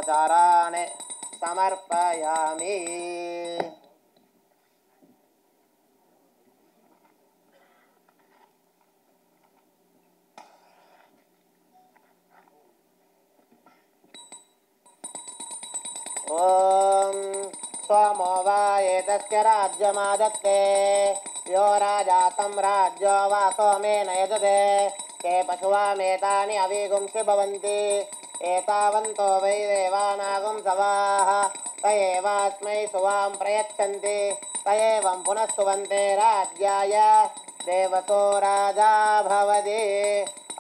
पुष्पोपचारान् समर्पयामि। ओम सोमो वा एतस्य राज्यमादत्ते यो राजा सम्राज्यो वा सोमेन यजते ते पशुवामेतानि अवीगुंसि भवन्ति एतावन्तो वै देवानागुं सवाः स एवास्मै सुवां प्रयच्छन्ति स एवं पुनः सुवन्ते राज्याय देवतो राजा भवति।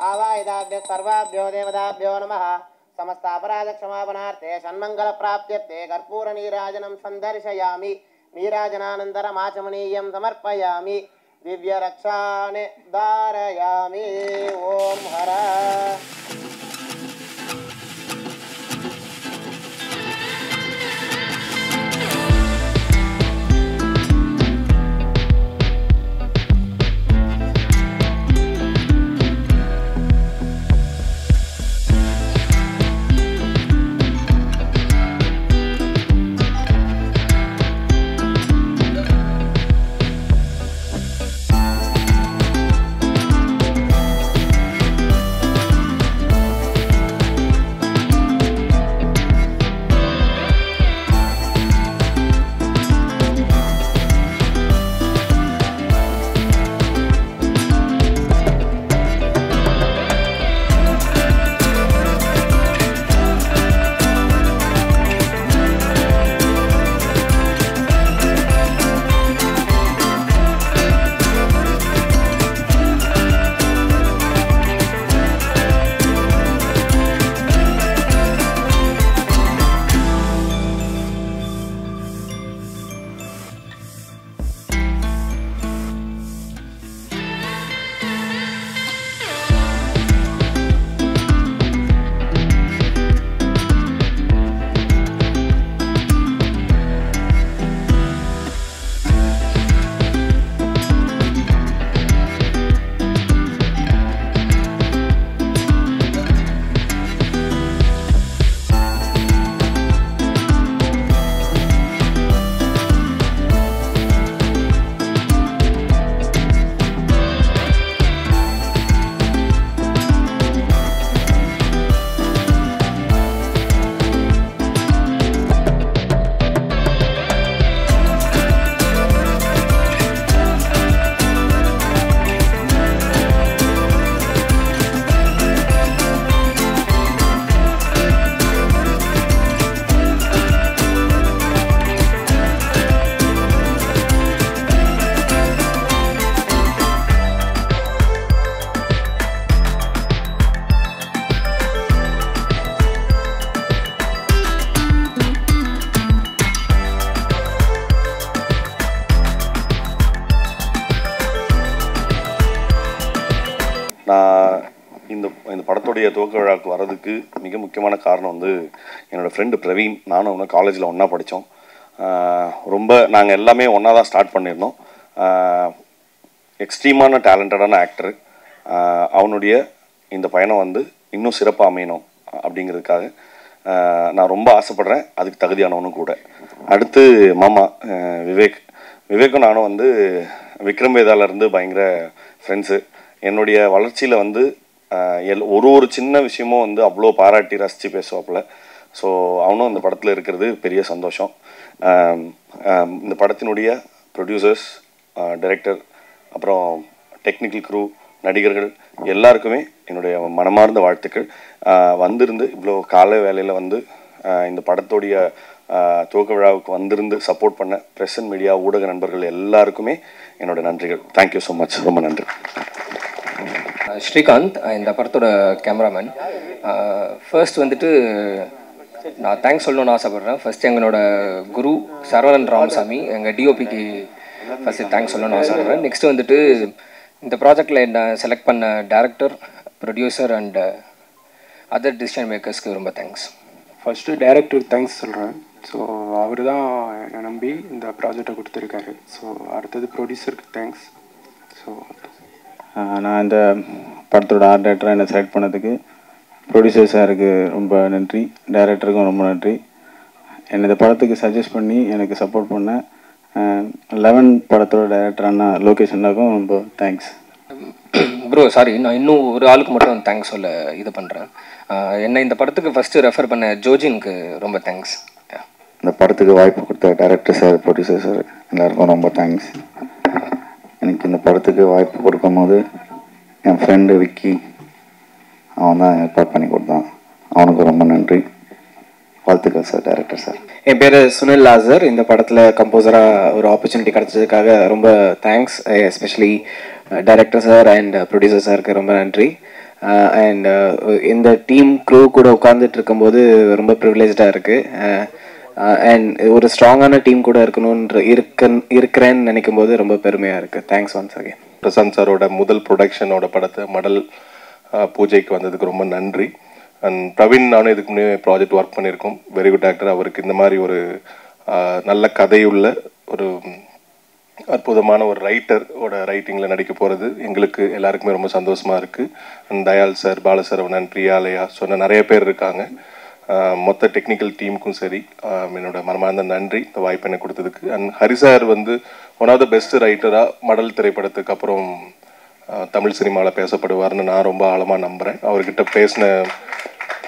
आवाहिताभ्यः सर्वाभ्यो देवताभ्यो नमः। समस्तापराध क्षमापणार्थे षण्मंगल प्राप्त्यर्थे कर्पूर नीराजनं संदर्शयामि। नीराजनानन्तरम् आचमनीयं समर्पयामि। दिव्य रक्षान् धारयामि। ओम हर நான் இந்த படத்துடைய துவக்க விழாவுக்கு வர்றதுக்கு மிக முக்கியமான காரணம் வந்து என்னோடய ஃப்ரெண்டு பிரவீன். நானும் அவனை காலேஜில் ஒன்றா படித்தோம். ரொம்ப நாங்கள் எல்லாமே ஒன்றா தான் ஸ்டார்ட் பண்ணியிருந்தோம். எக்ஸ்ட்ரீமான டேலண்டடான ஆக்டரு. அவனுடைய இந்த பயணம் வந்து இன்னும் சிறப்பாக அமையணும் அப்படிங்கிறதுக்காக நான் ரொம்ப ஆசைப்படுறேன். அதுக்கு தகுதியானவனும் கூட. அடுத்து மாமா விவேக்கும் நானும் வந்து விக்ரம் வேதாலேருந்து பயங்கர ஃப்ரெண்ட்ஸு. என்னுடைய வளர்ச்சியில் வந்து ஒரு சின்ன விஷயமும் வந்து அவ்வளோ பாராட்டி ரசித்து பேசுவாப்புல. ஸோ அவனும் இந்த படத்தில் இருக்கிறது பெரிய சந்தோஷம். இந்த படத்தினுடைய ப்ரொடியூசர்ஸ், டைரக்டர், அப்புறம் டெக்னிக்கல் க்ரூ, நடிகர்கள் எல்லாருக்குமே என்னுடைய மனமார்ந்த வாழ்த்துக்கள். வந்திருந்து இவ்வளோ கால வேலையில் வந்து இந்த படத்துடைய துவக்க விழாவுக்கு வந்திருந்து சப்போர்ட் பண்ண ப்ரெஸ் அண்ட் மீடியா ஊடக நண்பர்கள் எல்லாருக்குமே என்னோட நன்றிகள். Thank you so much. ரொம்ப நன்றி. ஸ்ரீகாந்த், இந்த படத்தோட கேமராமேன். ஃபர்ஸ்ட் வந்துட்டு நான் தேங்க்ஸ் சொல்லணும்னு ஆசைப்பட்றேன். ஃபர்ஸ்ட் எங்களோட குரு சரவணன் ராமசாமி, எங்கள் டிஓபிக்கு ஃபர்ஸ்ட் தேங்க்ஸ் சொல்லணும்னு ஆசைப்பட்றேன். நெக்ஸ்ட் வந்துட்டு இந்த ப்ராஜெக்டில் என்ன செலக்ட் பண்ண director, producer and other decision மேக்கர்ஸ்க்கு ரொம்ப தேங்க்ஸ். ஃபஸ்ட்டு டைரக்டருக்கு தேங்க்ஸ் சொல்கிறேன். ஸோ அவர் தான் என்னை நம்பி இந்த ப்ராஜெக்டை கொடுத்துருக்காரு. ஸோ அடுத்தது ப்ரொடியூசருக்கு தேங்க்ஸ். ஸோ நான் இந்த படத்தோட ஆர்ட் டைரக்டராக என்னை செலக்ட் பண்ணதுக்கு ப்ரொடியூசர் சாருக்கு ரொம்ப நன்றி, டைரக்டருக்கும் ரொம்ப நன்றி. என்னை இந்த படத்துக்கு சஜஸ்ட் பண்ணி எனக்கு சப்போர்ட் பண்ண 11 படத்தோட டைரக்டர் அண்ணா லோகேஷ் அண்ணாக்கும் ரொம்ப தேங்க்ஸ். ப்ரோ சாரி, நான் இன்னும் ஒரு ஆளுக்கு மட்டும் தேங்க்ஸ் சொல்ல இது பண்ணுறேன். என்னை இந்த படத்துக்கு ஃபஸ்ட்டு ரெஃபர் பண்ண ஜோஜினுக்கு ரொம்ப தேங்க்ஸ். இந்த படத்துக்கு வாய்ப்பு கொடுத்த டைரக்டர் சார், ப்ரொடியூசர் சார் எல்லாருக்கும் ரொம்ப தேங்க்ஸ். எனக்கு இந்த படத்துக்கு வாய்ப்பு கொடுக்கும் போது என் ஃப்ரெண்டு விக்கி அவன் தான் ஏற்பாடு பண்ணி கொடுத்தான். அவனுக்கு ரொம்ப நன்றி. வாழ்த்துக்கள் சார், டைரக்டர் சார். என் பேர் சுனில் லாசர். இந்த படத்தில் கம்போசராக ஒரு ஆப்பர்ச்சுனிட்டி கிடச்சதுக்காக ரொம்ப thanks. Especially director sir and producer சாருக்கு ரொம்ப நன்றி. அண்ட் இந்த டீம் க்ரூ கூட உட்காந்துட்டு இருக்கும்போது ரொம்ப ப்ரிவிலேஜாக இருக்குது. அண்ட் ஒரு ஸ்ட்ராங்கான டீம் கூட இருக்கிறேன்னு நினைக்கும் போது ரொம்ப பெருமையாக இருக்குது. Thanks once again. பிரசாந்த் சாரோட முதல் ப்ரொடக்ஷனோட படத்தை மடல் பூஜைக்கு வந்ததுக்கு ரொம்ப நன்றி. அண்ட் பிரவீன் நானும் இதுக்கு முன்னே ப்ராஜெக்ட் ஒர்க் பண்ணியிருக்கோம். Very good actor. அவருக்கு இந்த மாதிரி ஒரு நல்ல கதையுள்ள ஒரு அற்புதமான ஒரு ரைட்டரோட ரைட்டிங்கில் நடிக்க போகிறது எங்களுக்கு எல்லாருக்குமே ரொம்ப சந்தோஷமாக இருக்குது. அண்ட் தயால் சார், பாலசரவணன், பிரியாலயா சொன்ன நிறைய பேர் இருக்காங்க. மொத்த டெக்னிக்கல் டீமுக்கும் சரி என்னோட மனமார்ந்த நன்றி இந்த வாய்ப்பு எனக்கு கொடுத்ததுக்கு. அண்ட் ஹரிசார் வந்து ஒன் ஆஃப் த பெஸ்ட் ரைட்டராக மடல் திரைப்படத்துக்கு அப்புறம் தமிழ் சினிமாவில் பேசப்படுவார்னு நான் ரொம்ப ஆழமாக நம்புகிறேன். அவர்கிட்ட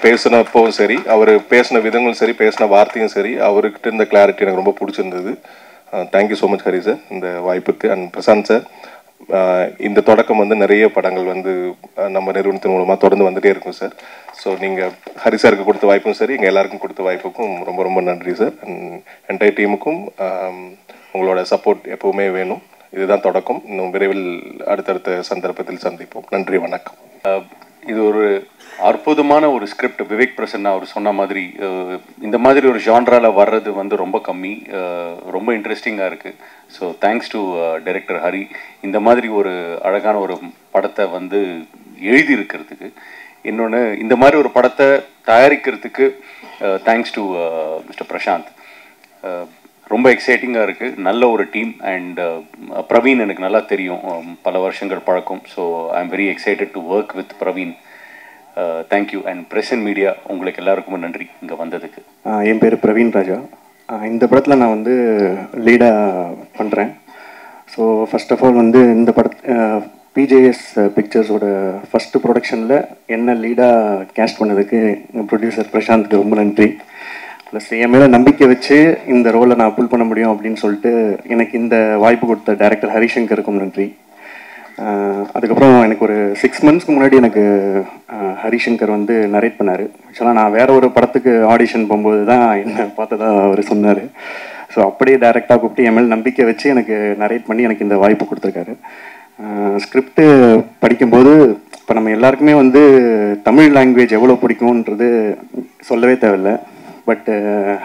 பேசினப்போ சரி, அவர் பேசின விதங்களும் சரி, பேசின வார்த்தையும் சரி, அவர்கிட்ட இந்த கிளாரிட்டி எனக்கு ரொம்ப பிடிச்சிருந்தது. Thank you so much Hari sir இந்த வாய்ப்புக்கு. அண்ட் பிரசாந்த் சார், இந்த தொடக்கம் வந்து நிறைய படங்கள் வந்து நம்ம நிறுவனத்தின் மூலமாக தொடர்ந்து வந்துகிட்டே இருக்கும் சார். ஸோ நீங்கள் ஹரி சாருக்கு கொடுத்த வாய்ப்பும் சரி, எங்கள் எல்லாருக்கும் கொடுத்த வாய்ப்புக்கும் ரொம்ப ரொம்ப நன்றி சார். அண்ட் என்டையர் டீமுக்கும் உங்களோட சப்போர்ட் எப்போவுமே வேணும். இதுதான் தொடக்கம். இன்னும் விரைவில் அடுத்தடுத்த சந்தர்ப்பத்தில் சந்திப்போம். நன்றி, வணக்கம். இது ஒரு அற்புதமான ஒரு ஸ்கிரிப்ட். விவேக் பிரசன்னா அவர் சொன்ன மாதிரி இந்த மாதிரி ஒரு ஜான்ராவில் வர்றது வந்து ரொம்ப கம்மி, ரொம்ப இன்ட்ரெஸ்டிங்காக இருக்குது. So thanks to director Hari இந்த மாதிரி ஒரு அழகான ஒரு படத்தை வந்து எழுதியிருக்கிறதுக்கு. இன்னொன்று, இந்த மாதிரி ஒரு படத்தை தயாரிக்கிறதுக்கு தேங்க்ஸ் டு மிஸ்டர் பிரசாந்த். ரொம்ப எக்ஸைட்டிங்காக இருக்குது. நல்ல ஒரு டீம். அண்ட் பிரவீன் எனக்கு நல்லா தெரியும், பல வருஷங்கள் பழக்கம். So I am very excited to work with Praveen. Thank you. And present media உங்களுக்கு எல்லாருக்குமே நன்றி இங்கே வந்ததுக்கு. என் பேர் பிரவீன் ராஜா. இந்த படத்தில் நான் வந்து லீடாக பண்ணுறேன். ஸோ ஃபர்ஸ்ட் ஆஃப் ஆல் வந்து இந்த பிஜேஎஸ் பிக்சர்ஸோட ஃபஸ்ட்டு ப்ரொடக்ஷனில் என்ன லீடாக கேஸ்ட் பண்ணதுக்கு எங்கள் ப்ரொடியூசர் பிரசாந்த்க்கு ரொம்ப நன்றி. ப்ளஸ் என் மேலே நம்பிக்கை வச்சு இந்த ரோலை நான் புல் பண்ண முடியும் அப்படின்னு சொல்லிட்டு எனக்கு இந்த வாய்ப்பு கொடுத்த டைரக்டர் ஹரிசங்கருக்கும் நன்றி. அதுக்கப்புறம் எனக்கு ஒரு 6 மந்த்ஸ்க்கு முன்னாடி எனக்கு ஹரிசங்கர் வந்து நரேட் பண்ணார். ஆக்சுவலாக நான் வேறு ஒரு படத்துக்கு ஆடிஷன் போகும்போது தான் என்னை பார்த்ததா அவர் சொன்னார். ஸோ அப்படியே டைரெக்டாக கூப்பிட்டு என் மேலே நம்பிக்கை வச்சு எனக்கு நரேட் பண்ணி எனக்கு இந்த வாய்ப்பு கொடுத்துருக்காரு. ஸ்கிரிப்டு படிக்கும்போது இப்போ நம்ம எல்லாருக்குமே வந்து தமிழ் லாங்குவேஜ் எவ்வளோ பிடிக்கும்ன்றது சொல்லவே தேவையில்லை. பட்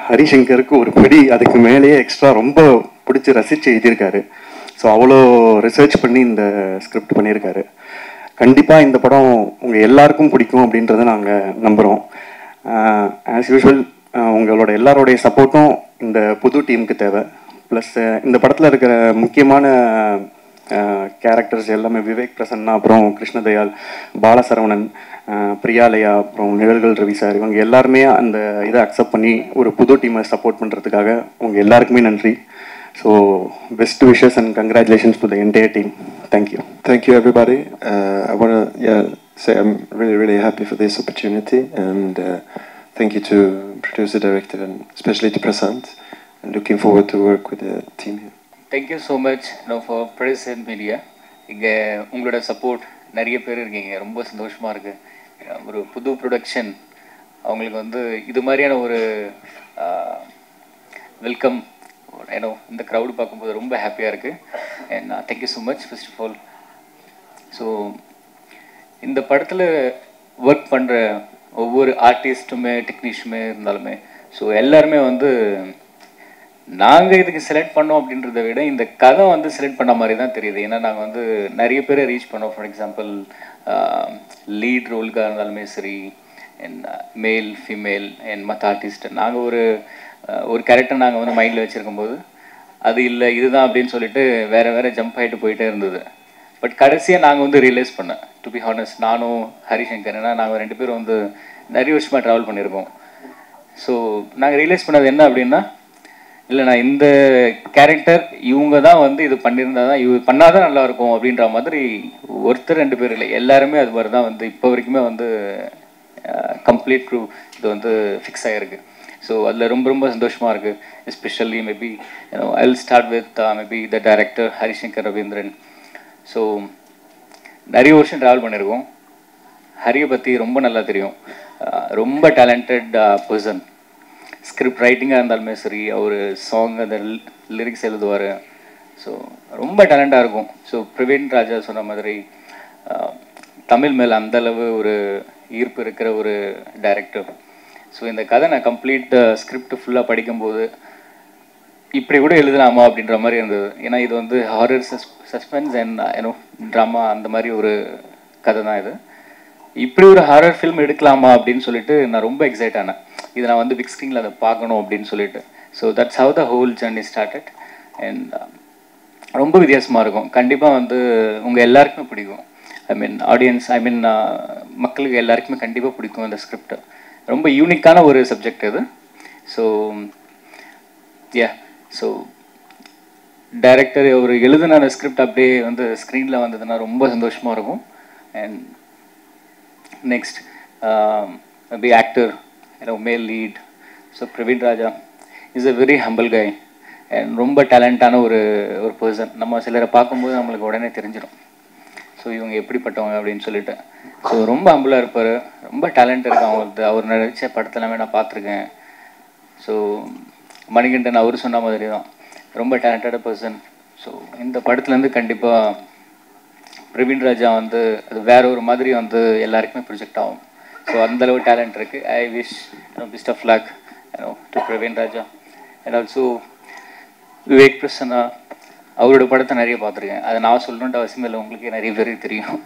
ஹரிசங்கருக்கு ஒரு படி அதுக்கு மேலேயே எக்ஸ்ட்ரா ரொம்ப பிடிச்சி ரசித்து எழுதியிருக்காரு. ஸோ அவ்வளோ ரிசர்ச் பண்ணி இந்த ஸ்கிரிப்ட் பண்ணியிருக்காரு. கண்டிப்பாக இந்த படம் உங்கள் எல்லாருக்கும் பிடிக்கும் அப்படின்றத நாங்கள் நம்புகிறோம். ஆஸ் யூஷுவல் உங்களோட எல்லாரோடைய சப்போர்ட்டும் இந்த புது டீமுக்கு தேவை. ப்ளஸ் இந்த படத்தில் இருக்கிற முக்கியமான கேரக்டர்ஸ் எல்லாமே விவேக் பிரசன்னா, அப்புறம் கிருஷ்ணதயாள், பாலசரவணன், பிரியாலயா, அப்புறம் நிழல்கள் ரவி சார், இவங்க எல்லாருமே அந்த இதை அக்செப்ட் பண்ணி ஒரு புது டீமை சப்போர்ட் பண்ணுறதுக்காக உங்கள் எல்லாருக்குமே நன்றி. So best wishes and congratulations to the entire team. Thank you. Thank you, everybody. I want to say I'm really happy for this opportunity, and thank you to producer, director, and especially to Prasant. And looking forward to work with the team here. Thank you so much for Present Media. இங்கே உங்களோட support நிறைய பேர் இருக்கீங்க, ரொம்ப சந்தோஷமாக இருக்குது. ஒரு புது ப்ரொடக்ஷன் அவங்களுக்கு வந்து இது மாதிரியான ஒரு வெல்கம் ஏன்னோ இந்த க்ரௌடு பார்க்கும்போது ரொம்ப ஹாப்பியாக இருக்குது. And thank you so much first of all. So இந்த படத்தில் ஒர்க் பண்ணுற ஒவ்வொரு ஆர்டிஸ்ட்டுமே டெக்னீஷியனுமே இருந்தாலுமே ஸோ எல்லாருமே வந்து நாங்கள் இதுக்கு செலக்ட் பண்ணோம் அப்படின்றத விட இந்த கதை வந்து செலக்ட் பண்ண மாதிரி தான் தெரியுது. ஏன்னா நாங்கள் வந்து நிறைய பேரை ரீச் பண்ணோம். ஃபார் எக்ஸாம்பிள் லீட் ரோலுக்காக இருந்தாலுமே சரி, அண்ட் மேல் ஃபீமேல் அண்ட் மற்ற ஆர்டிஸ்ட் நாங்கள் ஒரு கேரக்டர் நாங்கள் வந்து மைண்டில் வச்சுருக்கும்போது அது இல்லை இதுதான் அப்படின்னு சொல்லிட்டு வேறு ஜம்ப் ஆகிட்டு போயிட்டே இருந்தது. பட் கடைசியாக நாங்கள் வந்து ரியலைஸ் பண்ணேன், டு பி ஹானஸ்ட், நானும் ஹரிசங்கர், ஏன்னா நாங்கள் 2 பேரும் வந்து நிறைய வருஷமாக ட்ராவல் பண்ணியிருக்கோம். ஸோ நாங்கள் ரியலைஸ் பண்ணது என்ன அப்படின்னா, இல்லை நான் இந்த கேரக்டர் இவங்க தான் வந்து இது பண்ணியிருந்தா தான், இது பண்ணாதான் நல்லாயிருக்கும் அப்படின்ற மாதிரி ஒருத்தர் 2 பேர் இல்லை, எல்லாருமே அது மாதிரி தான் வந்து இப்போ வரைக்குமே வந்து கம்ப்ளீட் க்ரூ இது வந்து ஃபிக்ஸ் ஆகிருக்கு. ஸோ அதில் ரொம்ப ரொம்ப சந்தோஷமாக இருக்குது. Especially maybe I will start with maybe the director Harishankar Ravindran. So நிறைய வருஷம் ட்ராவல் பண்ணியிருக்கோம். ஹரியை பற்றி ரொம்ப நல்லா தெரியும். ரொம்ப டேலண்டட் பர்சன். ஸ்கிரிப்ட் ரைட்டிங்காக இருந்தாலுமே சரி, அவர் சாங் அந்த லிரிக்ஸ் எழுதுவார். ஸோ ரொம்ப டேலண்டாக இருக்கும். ஸோ பிரவீன் ராஜா சொன்ன மாதிரி தமிழ் மேலே அந்தளவு ஒரு ஈர்ப்பு இருக்கிற ஒரு டைரக்டர். ஸோ இந்த கதை நான் கம்ப்ளீட் ஸ்கிரிப்ட் ஃபுல்லாக படிக்கும்போது இப்படி கூட எழுதலாமா அப்படின்ற மாதிரி இருந்தது. ஏன்னா இது வந்து ஹாரர் சஸ்பென்ஸ் அண்ட் ஏன்னோ ட்ராமா அந்த மாதிரி ஒரு கதை தான் இது. இப்படி ஒரு ஹாரர் ஃபில்ம் எடுக்கலாமா அப்படின்னு சொல்லிட்டு நான் ரொம்ப எக்ஸைட் ஆனேன். இதை நான் வந்து பிக் ஸ்க்ரீனில் அதை பார்க்கணும் அப்படின்னு சொல்லிட்டு. So that's how the whole journey started. And ரொம்ப வித்தியாசமாக இருக்கும். கண்டிப்பாக வந்து உங்கள் எல்லாருக்குமே பிடிக்கும். ஆடியன்ஸ் மக்களுக்கு எல்லாருக்குமே கண்டிப்பாக பிடிக்கும் அந்த ஸ்கிரிப்ட். ரொம்ப யூனிக்கான ஒரு சப்ஜெக்ட் இது. ஸோ ஸோ டைரக்டர் ஒரு எழுதின ஸ்கிரிப்ட் அப்படியே வந்து ஸ்க்ரீனில் வந்ததுன்னா ரொம்ப சந்தோஷமாக இருக்கும். அண்ட் நெக்ஸ்ட் மேபி ஆக்டர், மேல் lead. So Praveen Raja is a very humble guy and ரொம்ப டேலண்டான ஒரு பர்சன். நம்ம சிலரை பார்க்கும்போது நம்மளுக்கு உடனே தெரிஞ்சிடும் ஸோ இவங்க எப்படிப்பட்டவங்க அப்படின்னு சொல்லிட்டு. ஸோ ரொம்ப ஹம்பிளாக இருப்பார். ரொம்ப டேலண்ட் இருக்கு அவங்களுக்கு. அவர் நடித்த படத்தெல்லாமே நான் பார்த்துருக்கேன். ஸோ மணிகண்டன் அவர் சொன்ன மாதிரி தான் ரொம்ப டேலண்டட் பர்சன். ஸோ இந்த படத்துலேருந்து கண்டிப்பாக பிரவீன் ராஜா வந்து அது வேற ஒரு மாதிரி வந்து எல்லாருக்குமே ப்ரொஜெக்ட் ஆகும். ஸோ அந்தளவு டேலண்ட் இருக்குது. I wish best of luck to Praveen Raja. And also Vivek Prasanna, அவரோட படத்தை நிறைய பார்த்துருக்கேன். அதை நான் சொல்லணுன்ற அவசியம் இல்லை, உங்களுக்கே நிறைய பேருக்கு தெரியும்.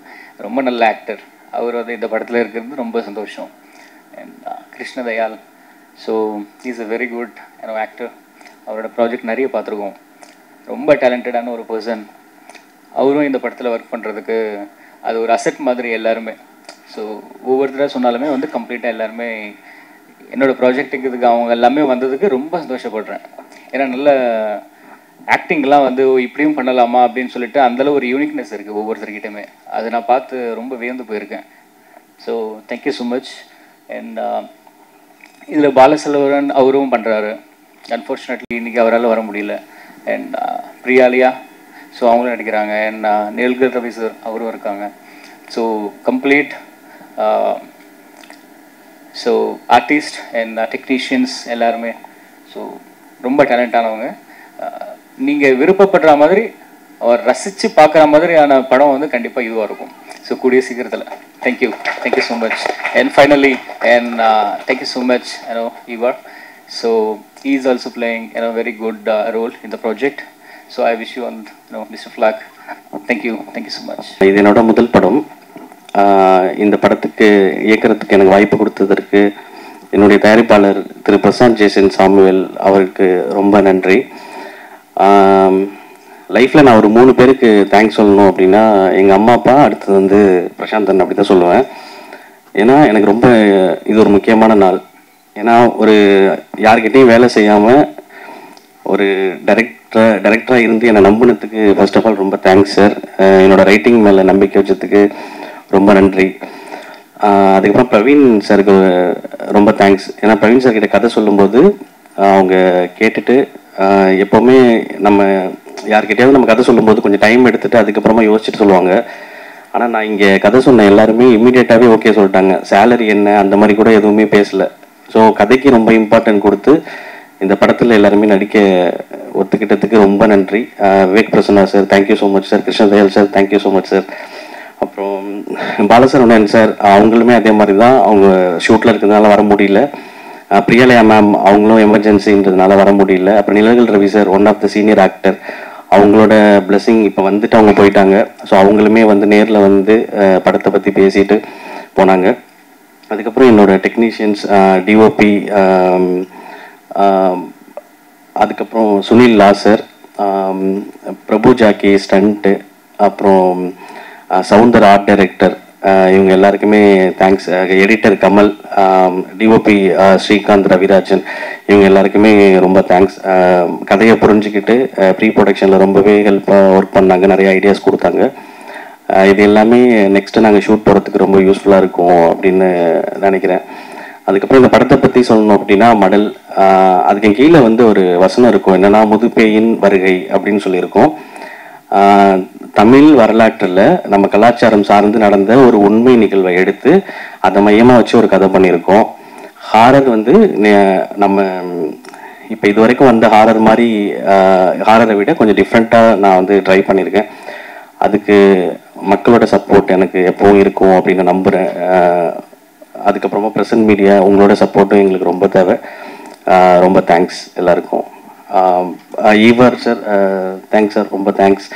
ரொம்ப நல்ல ஆக்டர். அவர் வந்து இந்த படத்தில் இருக்கிறது ரொம்ப சந்தோஷம். And Krishnadayal, so is a very good actor. அவரோட ப்ராஜெக்ட் நிறைய பார்த்துருக்கோம். ரொம்ப டேலண்டடான ஒரு பர்சன். அவரும் இந்த படத்தில் ஒர்க் பண்ணுறதுக்கு அது ஒரு அசெட் மாதிரி எல்லாருமே. ஸோ ஒவ்வொருத்தராக சொன்னாலுமே வந்து கம்ப்ளீட்டாக எல்லாருமே என்னோடய ப்ராஜெக்ட்டுக்கு இதுக்கு அவங்க எல்லாமே வந்ததுக்கு ரொம்ப சந்தோஷப்படுறேன். ஏன்னா நல்ல ஆக்டிங்லாம் வந்து இப்படியும் பண்ணலாமா அப்படின்னு சொல்லிட்டு அந்தளவு ஒரு யூனிக்னஸ் இருக்குது ஒவ்வொருத்தர்கிட்டையுமே. அதை நான் பார்த்து ரொம்ப வியந்து போயிருக்கேன். So thank you so much. And இதில் பாலசெல்வரன் அவரும் பண்ணுறாரு. அன்ஃபார்ச்சுனேட்லி இன்றைக்கி அவரால் வர முடியல. அண்ட் பிரியாலியா, ஸோ அவங்களும் நடிக்கிறாங்க. அண்ட் நீல்கிரி ரவி சார் அவரும் இருக்காங்க. So complete so artist and technicians எல்லாருமே ஸோ ரொம்ப டேலண்டானவங்க. நீங்கள் விருப்பப்படுற மாதிரி அவர் ரசித்து பார்க்குற மாதிரியான படம் வந்து கண்டிப்பாக இதுவாக இருக்கும். ஸோ கூடிய சீக்கிரத்தில். Thank you so much. And finally and thank you so much your. So he is also playing very good role in the project. So I wish you all best of luck. Thank you so much. இது என்னோட முதல் படம். இந்த படத்துக்கு இயக்கிறதுக்கு எனக்கு வாய்ப்பு கொடுத்ததற்கு என்னுடைய தயாரிப்பாளர் திரு பிரசாந்த் ஜேசன் சாமுவேல் அவருக்கு ரொம்ப நன்றி. லைஃப்பில் நான் ஒரு 3 பேருக்கு தேங்க்ஸ் சொல்லணும் அப்படின்னா எங்கள் அம்மா அப்பா, அடுத்தது வந்து பிரசாந்தன், அப்படி தான் சொல்லுவேன். ஏன்னா எனக்கு ரொம்ப இது ஒரு முக்கியமான நாள். ஏன்னா ஒரு யார்கிட்டையும் வேலை செய்யாமல் ஒரு டைரக்டராக இருந்து என்னை நம்பினதுக்கு ஃபர்ஸ்ட் ஆஃப் ஆல் ரொம்ப தேங்க்ஸ் சார். என்னோடய ரைட்டிங் மேலே நம்பிக்கை வச்சதுக்கு ரொம்ப நன்றி. அதுக்கப்புறம் பிரவீன் சாருக்கு ரொம்ப தேங்க்ஸ். ஏன்னா பிரவீன் சார் கிட்ட கதை சொல்லும்போது அவங்க கேட்டுட்டு எப்போவுமே நம்ம யார்கிட்டையாவது நம்ம கதை சொல்லும்போது கொஞ்சம் டைம் எடுத்துகிட்டு அதுக்கப்புறமா யோசிச்சுட்டு சொல்லுவாங்க. ஆனால் நான் இங்கே கதை சொன்ன எல்லாருமே இம்மீடியட்டாகவே ஓகே சொல்லிட்டாங்க. சேலரி என்ன அந்த மாதிரி கூட எதுவுமே பேசலை. ஸோ கதைக்கு ரொம்ப இம்பார்ட்டன்ட் கொடுத்து இந்த படத்தில் எல்லாருமே நடிக்க ஒத்துக்கிட்டதுக்கு ரொம்ப நன்றி. Vivek Prasanna sir thank you so much sir. Krishnadayal sir thank you so much sir. அப்புறம் பாலசரவணன் சார் அவங்களுமே அதே மாதிரி தான். அவங்க ஷூட்டில் இருக்கிறதுனால வர முடியல. பிரியாலயா மேம் அவங்களும் எமர்ஜென்சின்றதுனால வர முடியல. அப்புறம் Nilakal Ravi sir, one of the senior actor, அவங்களோட பிளெஸிங் இப்போ வந்துட்டு அவங்க போயிட்டாங்க. ஸோ அவங்களுமே வந்து நேரில் வந்து படத்தை பற்றி பேசிட்டு போனாங்க. அதுக்கப்புறம் என்னோட டெக்னீஷியன்ஸ், டிஓபி, அதுக்கப்புறம் சுனில் லாசர், பிரபு ஜாக்கி ஸ்டண்ட்டு, அப்புறம் சவுந்தர் ஆர்ட் டைரக்டர், இவங்க எல்லாருக்குமே thanks. Editor Kamal, DOP Srikanth Ravirajan, இவங்க எல்லாருக்குமே ரொம்ப தேங்க்ஸ். கதையை புரிஞ்சுக்கிட்டு ப்ரீ ப்ரொடக்ஷனில் ரொம்பவே ஹெல்ப்பாக ஒர்க் பண்ணாங்க, நிறைய ஐடியாஸ் கொடுத்தாங்க. இது எல்லாமே நெக்ஸ்ட்டு நாங்கள் ஷூட் போகிறதுக்கு ரொம்ப யூஸ்ஃபுல்லாக இருக்கும் அப்படின்னு நினைக்கிறேன். அதுக்கப்புறம் இந்த படத்தை பற்றி சொல்லணும் அப்படின்னா, மடல், அதுக்கு கீழே வந்து ஒரு வசனம் இருக்கும், என்னென்னா முதுப்பேயின் வருகை அப்படின்னு சொல்லியிருக்கோம். தமிழ் வரலாற்றில் நம்ம கலாச்சாரம் சார்ந்து நடந்த ஒரு உண்மை நிகழ்வை எடுத்து அதை மையமாக வச்சு ஒரு கதை பண்ணியிருக்கோம். ஹாரர் வந்து நம்ம இப்போ இது வரைக்கும் வந்த ஹாரர் மாதிரி ஹாரரை விட கொஞ்சம் டிஃப்ரெண்ட்டாக நான் வந்து ட்ரை பண்ணியிருக்கேன். அதுக்கு மக்களோட சப்போர்ட் எனக்கு எப்பவும் இருக்கும் அப்படின்னு நம்புகிறேன். அதுக்கப்புறமா ப்ரெசன்ட் மீடியா உங்களோட சப்போர்ட்டும் எங்களுக்கு ரொம்ப தேவை. ரொம்ப தேங்க்ஸ் எல்லாருக்கும். ஈவார் சார், தேங்க்ஸ் சார், ரொம்ப தேங்க்ஸ்.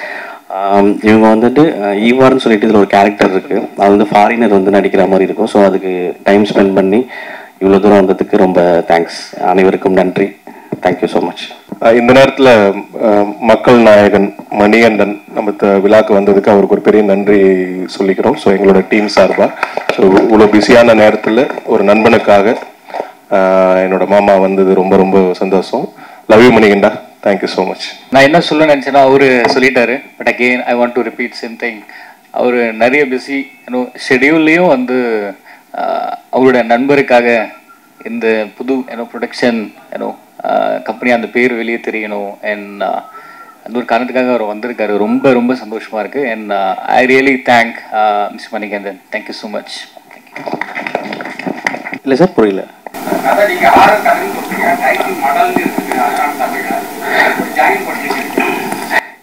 இவங்க வந்துட்டு ஈவார்னு சொல்லிட்டு இதில் ஒரு கேரக்டர் இருக்குது, அது வந்து ஃபாரினர் வந்து நடிக்கிற மாதிரி இருக்கும். ஸோ அதுக்கு டைம் ஸ்பெண்ட் பண்ணி இவ்வளோ தூரம் வந்ததுக்கு ரொம்ப தேங்க்ஸ். அனைவருக்கும் நன்றி. Thank you so much. இந்த நேரத்தில் மக்கள் நாயகன் மணிகண்டன் நம்ம விழாக்கு வந்ததுக்கு அவருக்கு ஒரு பெரிய நன்றி சொல்லிக்கிறோம். ஸோ எங்களோட டீம் சார்பாக. ஸோ இவ்வளோ பிஸியான நேரத்தில் ஒரு நண்பனுக்காக என்னோட மாமா வந்தது ரொம்ப ரொம்ப சந்தோஷம். Love you Manikanda, thank you so much. நான் என்ன சொல்ல நினச்சேன்னா அவரு சொல்லிட்டாரு, but again I want to repeat same thing. அவர் நிறைய பிஸி ஷெடியூல்லையும் வந்து அவரோட நண்பருக்காக இந்த புது ப்ரொடக்ஷன் கம்பெனி அந்த பேர் வெளியே தெரியணும் அண்ட் அந்த ஒரு காரணத்துக்காக அவர் வந்திருக்காரு. ரொம்ப ரொம்ப சந்தோஷமா இருக்கு. And I really thank miss Manikandan. Thank you so much. இல்லை சார், புரியல.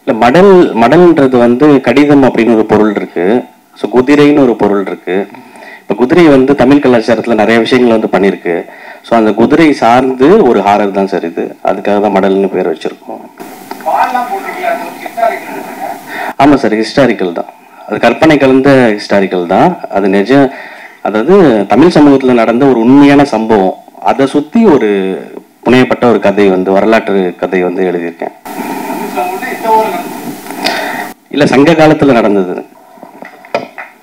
இல்லை, மடல்ன்றது வந்து கடிதம் அப்படின்னு ஒரு பொருள் இருக்கு. ஸோ குதிரைன்னு ஒரு பொருள் இருக்கு. இப்போ குதிரை வந்து தமிழ் கலாச்சாரத்தில் நிறைய விஷயங்கள் வந்து பண்ணியிருக்கு. ஸோ அந்த குதிரை சார்ந்து ஒரு ஹாரர் தான் சார் இது. அதுக்காக தான் மடல்னு பேர் வச்சிருக்கோம். ஆமாம் சார், ஹிஸ்டாரிக்கல் தான். அது கற்பனை கலந்த ஹிஸ்டாரிக்கல் தான். அது அதாவது தமிழ் சமூகத்தில் நடந்த ஒரு உண்மையான சம்பவம், அதை சுற்றி ஒரு புனையப்பட்ட ஒரு கதை வந்து வரலாற்று கதை வந்து எழுதியிருக்கேன். இல்லை, சங்க காலத்தில் நடந்தது.